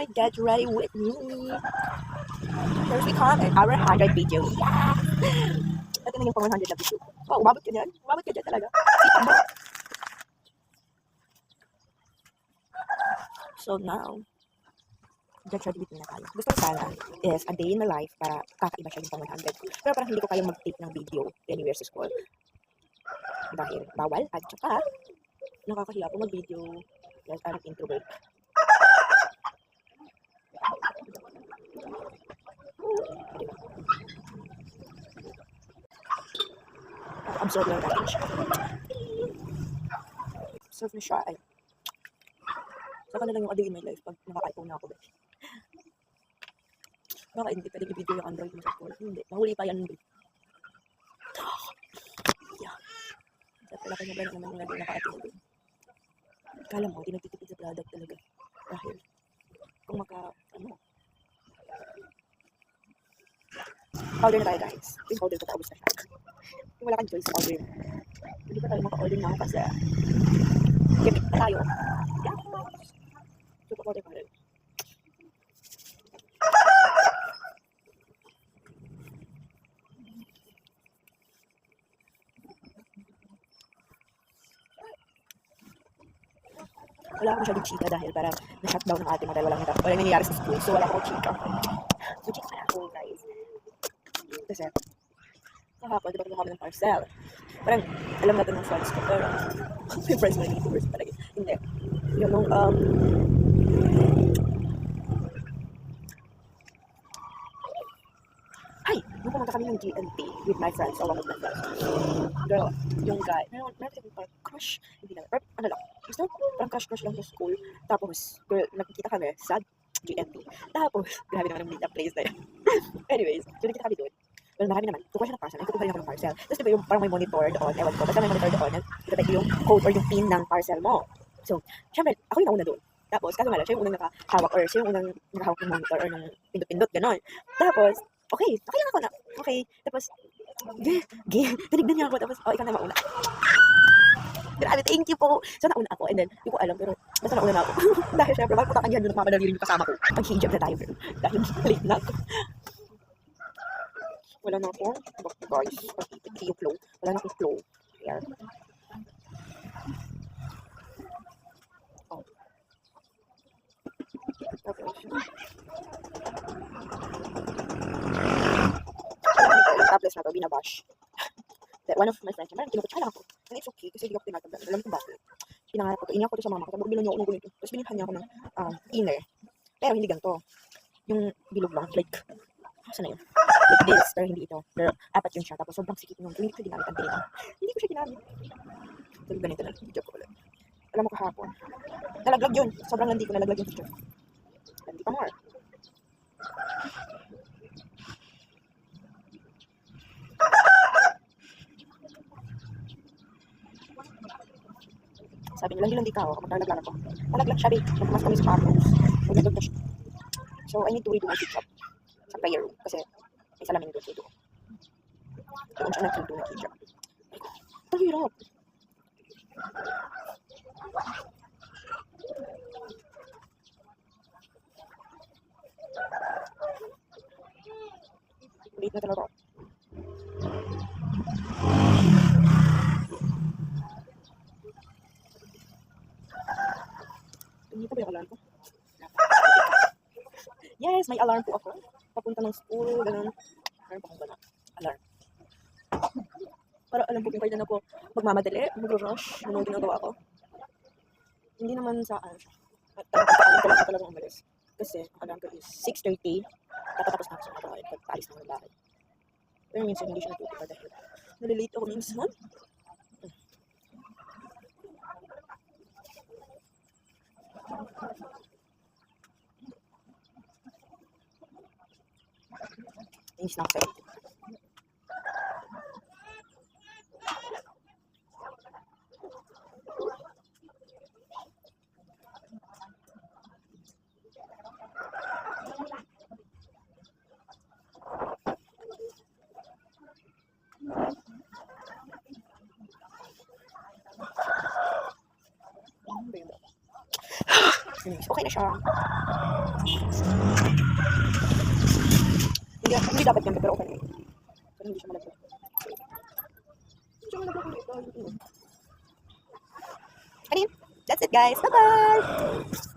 Alright, get ready with me. Here's we come in our 100 video. Yeah! Ito na yung pang 100 na video. Oh, umabot ka dyan. Umabot ka dyan talaga. So now, get ready with me na tayo. Gusto ko sana is a day in my life para kakaiba siya yung pang 100. Pero parang hindi ko kayang mag-tape ng video anywhere sa school. Dahil bawal at saka nakakahiya po mag-video. Yes, I'm introvert. Absorb lang natin siya. Absorb na siya. Ay. Saka na lang yung a day in my life pag nakaka-iPhone na ako. Baka hindi pwede i-video yung Android mo sa school. Hindi. Mahuli pa yan. Yeah. Sa pala kanya ba naman yung naging naka-attend. Kala mo, di nagtitipid sa product talaga. Dahil, kung powder na tayo guys. Yung powder ko taubos na siya. Kung wala kang choice, powder. Hindi pa tayo maka-order na ako kasi gamit pa tayo. Yeah. So, powder pa rin. Wala ako masyadong chika dahil parang na-shutdown ng ate mo dahil walang nangyayari sa school. So, wala akong chika. So, chika na ako, guys. Kasi, kahapon, di ba kami ng parcel? Parang, alam natin ng friends ko, pero, yung friends mo na YouTubers talaga. Hindi. Yung, nung pumunta kami ng GNT with my friends, so one of my friends. Girl, yung guy, meron parang crush, hindi na, ano lang, gusto, parang crush lang sa school. Tapos, girl, nakikita kami sa GNT. Tapos, grabe naman ang meet up place na yun. Anyways, so nakikita kami doon. Well, marami naman, kukuha siya ng parcel, ay kukuha rin ako ng parcel. Tapos diba yung parang may monitor doon, ewan ko, basta may monitor doon, nakikita yung code or yung pin ng parcel mo. So, syempre, ako yung nauna doon. Tapos, kaso nga lang, siya yung unang nakahawak or siya yung unang nakahawak ng monitor or ng pindot-pindot, gano'n. Tapos, okay lang ako na. Okay, tapos, tinignan niya ako, tapos, ikaw na mauna. Grabe, thank you po. So, nauna ako, and then, hindi ko alam, pero, basta nauna na ako. Dahil, syempre, bakit putakan yan doon, nagmamadali rin yung kasama ko. Mag-hijab na tayo, girl. Dahil, late na ako. Wala na akong, guys, yung flow. Wala na akong flow. Here. Oh. Okay. Tapos na to, binabash. One of my friends, parang kinukutsa lang ako. And it's okay, kasi hindi ako tinatabla. Alam ko bakit. Pinangarap ko to, iniyak ko to sa mama ko. Sabi, bilan niyo ako ng ganito. Tapos binilhan niya ako ng inner. Pero hindi ganito. Yung bilog lang, like, saan na yun? Like this, pero hindi ito. Pero apat yun siya. Tapos sobrang sikip nung, hindi ko siya ginamit ang tingin. Hindi ko siya ginamit. Sabi, ganito na, joke ko ulit. Alam mo kahapon. Nalaglag yun. Sobrang landi ko, nalaglag yung picture. Landi pa more. Sabi niya, landi ka ako, maglalaglag ako. Nalaglag siya rin. Nagpumas kami sa campus. Nalaglag na siya. So, I need to redo my hijab sa prayer room. Kasi, may salamin doon. So, doon siya nag-redo na hijab. Ito, hirap. Late na talaga. Hindi ko ba yung alarm ko? Yes, may alarm po ako. Papunta ng school, ganun. Meron pa akong gano'n. Alarm. Para alam ko kung kailan ako magmamadali, mag-rush, ano yung ginagawa ko. Hindi naman sa ano siya. At talaga talagang umalis. Kasi, ang alarm ko is 6:30. Tapos na ako sa bahay. Pag-alis na ng bahay. Pero minsan hindi siya natutupad dahil nalilate ako minsan. Inis na ako sa'yo. Okay na siya. Hindi dapat yan, pero okay na yun. Pero hindi siya malaglag. Hindi siya malaglag ulit. Ano yun? That's it guys. Bye-bye!